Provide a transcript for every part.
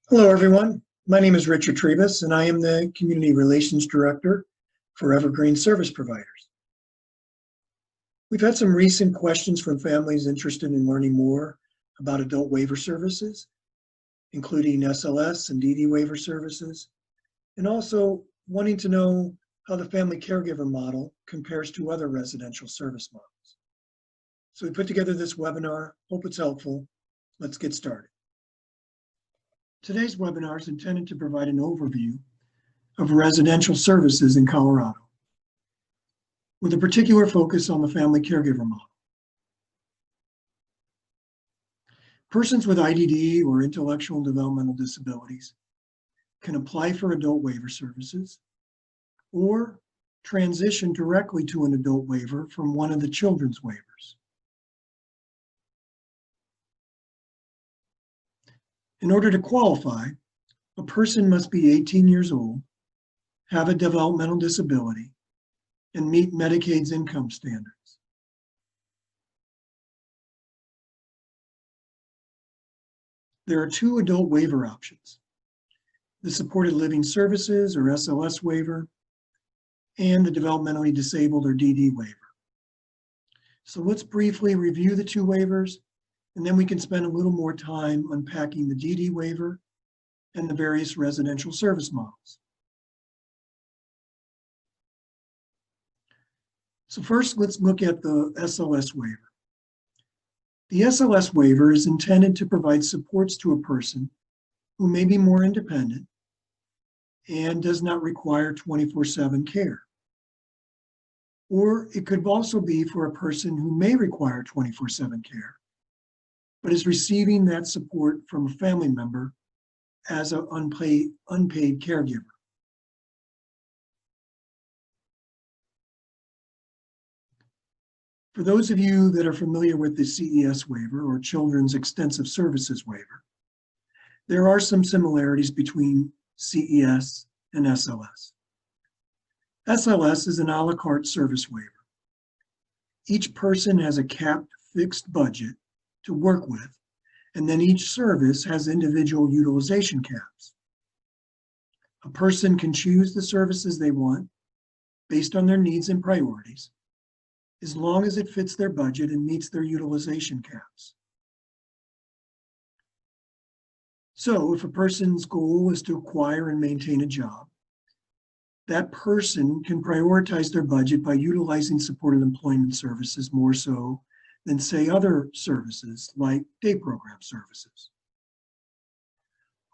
Hello, everyone. My name is Richard Trebus, and I am the Community Relations Director for Evergreen Service Providers. We've had some recent questions from families interested in learning more about adult waiver services, including SLS and DD waiver services, and also wanting to know how the family caregiver model compares to other residential service models. So we put together this webinar. Hope it's helpful. Let's get started. Today's webinar is intended to provide an overview of residential services in Colorado, with a particular focus on the family caregiver model. Persons with IDD or intellectual and developmental disabilities can apply for adult waiver services or transition directly to an adult waiver from one of the children's waivers. In order to qualify, a person must be 18 years old, have a developmental disability, and meet Medicaid's income standards. There are two adult waiver options: the Supported Living Services or SLS waiver, and the Developmentally Disabled or DD waiver. So let's briefly review the two waivers, and then we can spend a little more time unpacking the DD waiver and the various residential service models. So first, let's look at the SLS waiver. The SLS waiver is intended to provide supports to a person who may be more independent and does not require 24/7 care. Or it could also be for a person who may require 24/7 care, but is receiving that support from a family member as an unpaid caregiver. For those of you that are familiar with the CES waiver or Children's Extensive Services waiver, there are some similarities between CES and SLS. SLS is an a la carte service waiver. Each person has a capped fixed budget to work with, and then each service has individual utilization caps. A person can choose the services they want based on their needs and priorities, as long as it fits their budget and meets their utilization caps. So if a person's goal is to acquire and maintain a job, that person can prioritize their budget by utilizing supported employment services more so than, say, other services like day program services.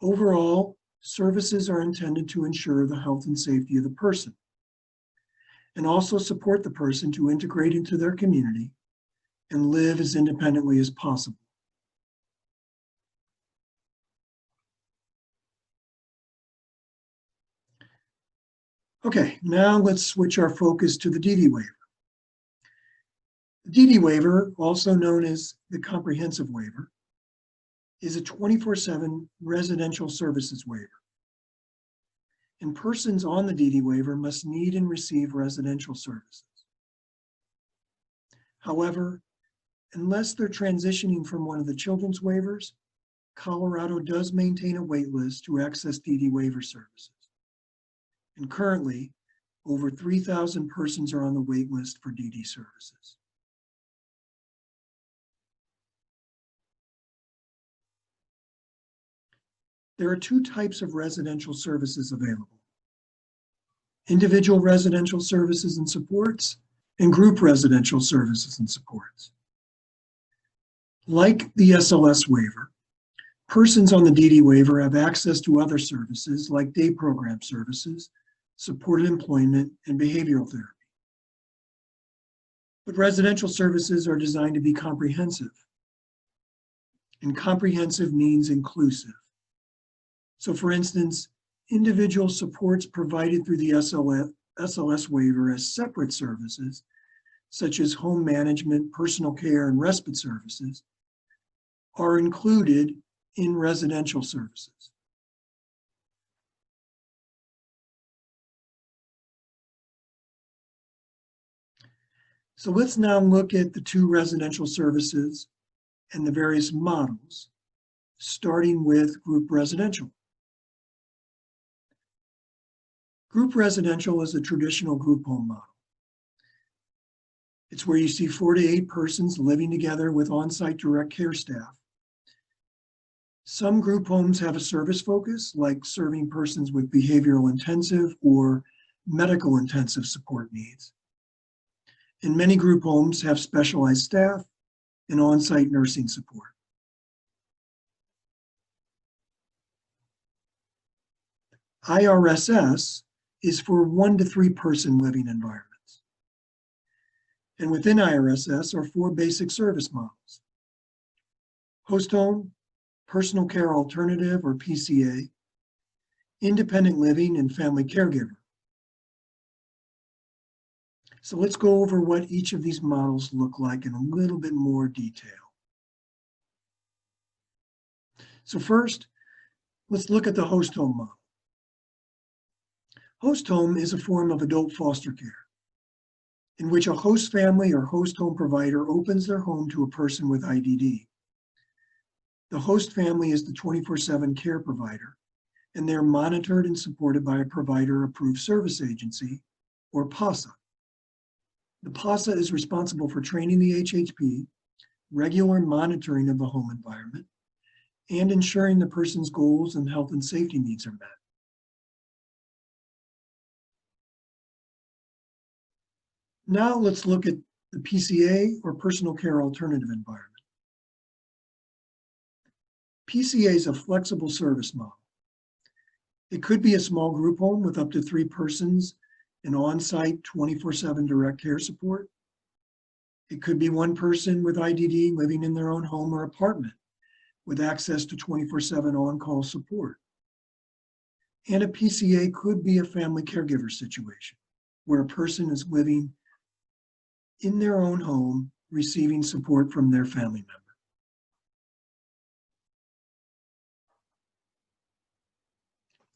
Overall, services are intended to ensure the health and safety of the person and also support the person to integrate into their community and live as independently as possible. Okay, now let's switch our focus to the DD waiver. The DD waiver, also known as the comprehensive waiver, is a 24/7 residential services waiver. And persons on the DD waiver must need and receive residential services. However, unless they're transitioning from one of the children's waivers, Colorado does maintain a wait list to access DD waiver services. And currently, over 3,000 persons are on the wait list for DD services. There are two types of residential services available: individual residential services and supports, and group residential services and supports. Like the SLS waiver, persons on the DD waiver have access to other services like day program services, supported employment, and behavioral therapy. But residential services are designed to be comprehensive. And comprehensive means inclusive. So for instance, individual supports provided through the SLS waiver as separate services, such as home management, personal care, and respite services, are included in residential services. So let's now look at the two residential services and the various models, starting with group residential. Group residential is a traditional group home model. It's where you see 4 to 8 persons living together with on-site direct care staff. Some group homes have a service focus, like serving persons with behavioral intensive or medical intensive support needs. And many group homes have specialized staff and on-site nursing support. IRSS is for 1 to 3 person living environments. And within IRSS are 4 basic service models: host home, personal care alternative or PCA, independent living, and family caregiver. So let's go over what each of these models look like in a little bit more detail. So first, let's look at the host home model. Host home is a form of adult foster care in which a host family or host home provider opens their home to a person with IDD. The host family is the 24/7 care provider, and they're monitored and supported by a provider-approved service agency, or PASA. The PASA is responsible for training the HHP, regular monitoring of the home environment, and ensuring the person's goals and health and safety needs are met. Now let's look at the PCA, or personal care alternative environment. PCA is a flexible service model. It could be a small group home with up to 3 persons and on-site 24/7 direct care support. It could be 1 person with IDD living in their own home or apartment with access to 24/7 on-call support. And a PCA could be a family caregiver situation where a person is living in their own home, receiving support from their family member.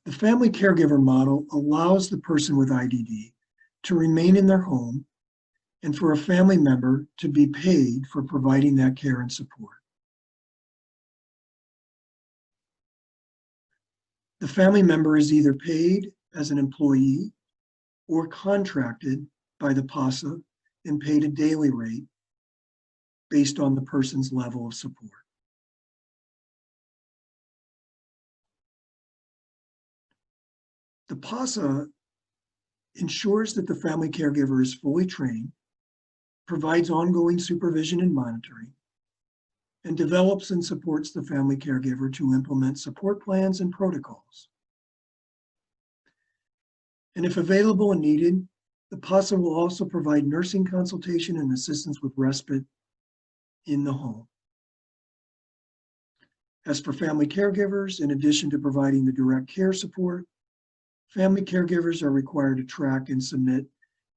The family caregiver model allows the person with IDD to remain in their home and for a family member to be paid for providing that care and support. The family member is either paid as an employee or contracted by the PASA and paid a daily rate based on the person's level of support. The PASA ensures that the family caregiver is fully trained, provides ongoing supervision and monitoring, and develops and supports the family caregiver to implement support plans and protocols. And if available and needed, the PASA will also provide nursing consultation and assistance with respite in the home. As for family caregivers, in addition to providing the direct care support, family caregivers are required to track and submit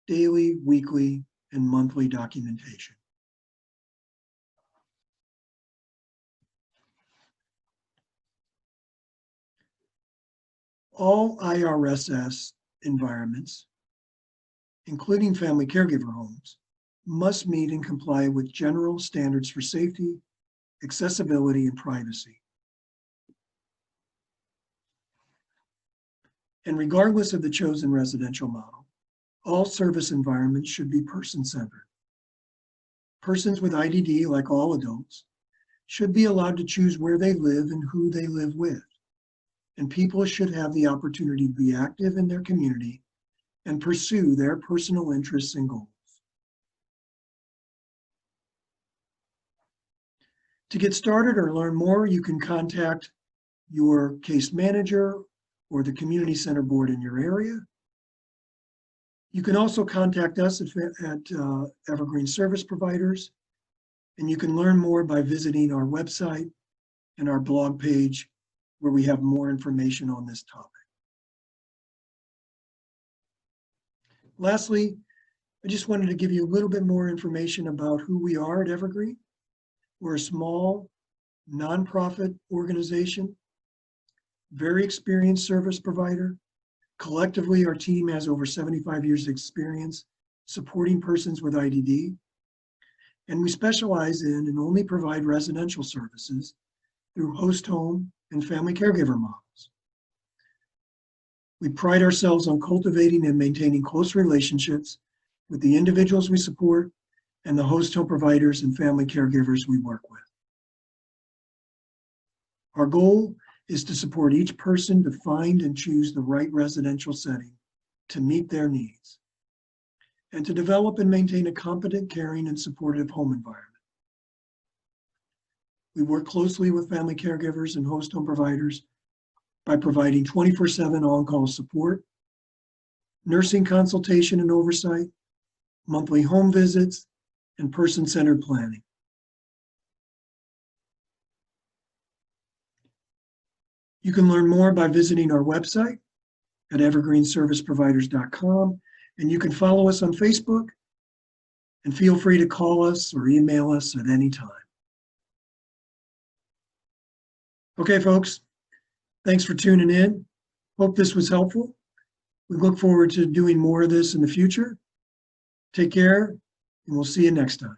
daily, weekly, and monthly documentation. All IRSS environments, including family caregiver homes, must meet and comply with general standards for safety, accessibility, and privacy. And regardless of the chosen residential model, all service environments should be person-centered. Persons with IDD, like all adults, should be allowed to choose where they live and who they live with. And people should have the opportunity to be active in their community and pursue their personal interests and goals. To get started or learn more, you can contact your case manager or the community center board in your area. You can also contact us at Evergreen Service Providers, and you can learn more by visiting our website and our blog page, where we have more information on this topic. Lastly, I just wanted to give you a little bit more information about who we are at Evergreen. We're a small, nonprofit organization, very experienced service provider. Collectively, our team has over 75 years of experience supporting persons with IDD, and we specialize in and only provide residential services through host home and family caregiver models. We pride ourselves on cultivating and maintaining close relationships with the individuals we support and the host home providers and family caregivers we work with. Our goal is to support each person to find and choose the right residential setting to meet their needs, and to develop and maintain a competent, caring, and supportive home environment. We work closely with family caregivers and host home providers by providing 24/7 on-call support, nursing consultation and oversight, monthly home visits, and person-centered planning. You can learn more by visiting our website at evergreenserviceproviders.com, and you can follow us on Facebook, and feel free to call us or email us at any time. Okay, folks, thanks for tuning in. Hope this was helpful. We look forward to doing more of this in the future. Take care, and we'll see you next time.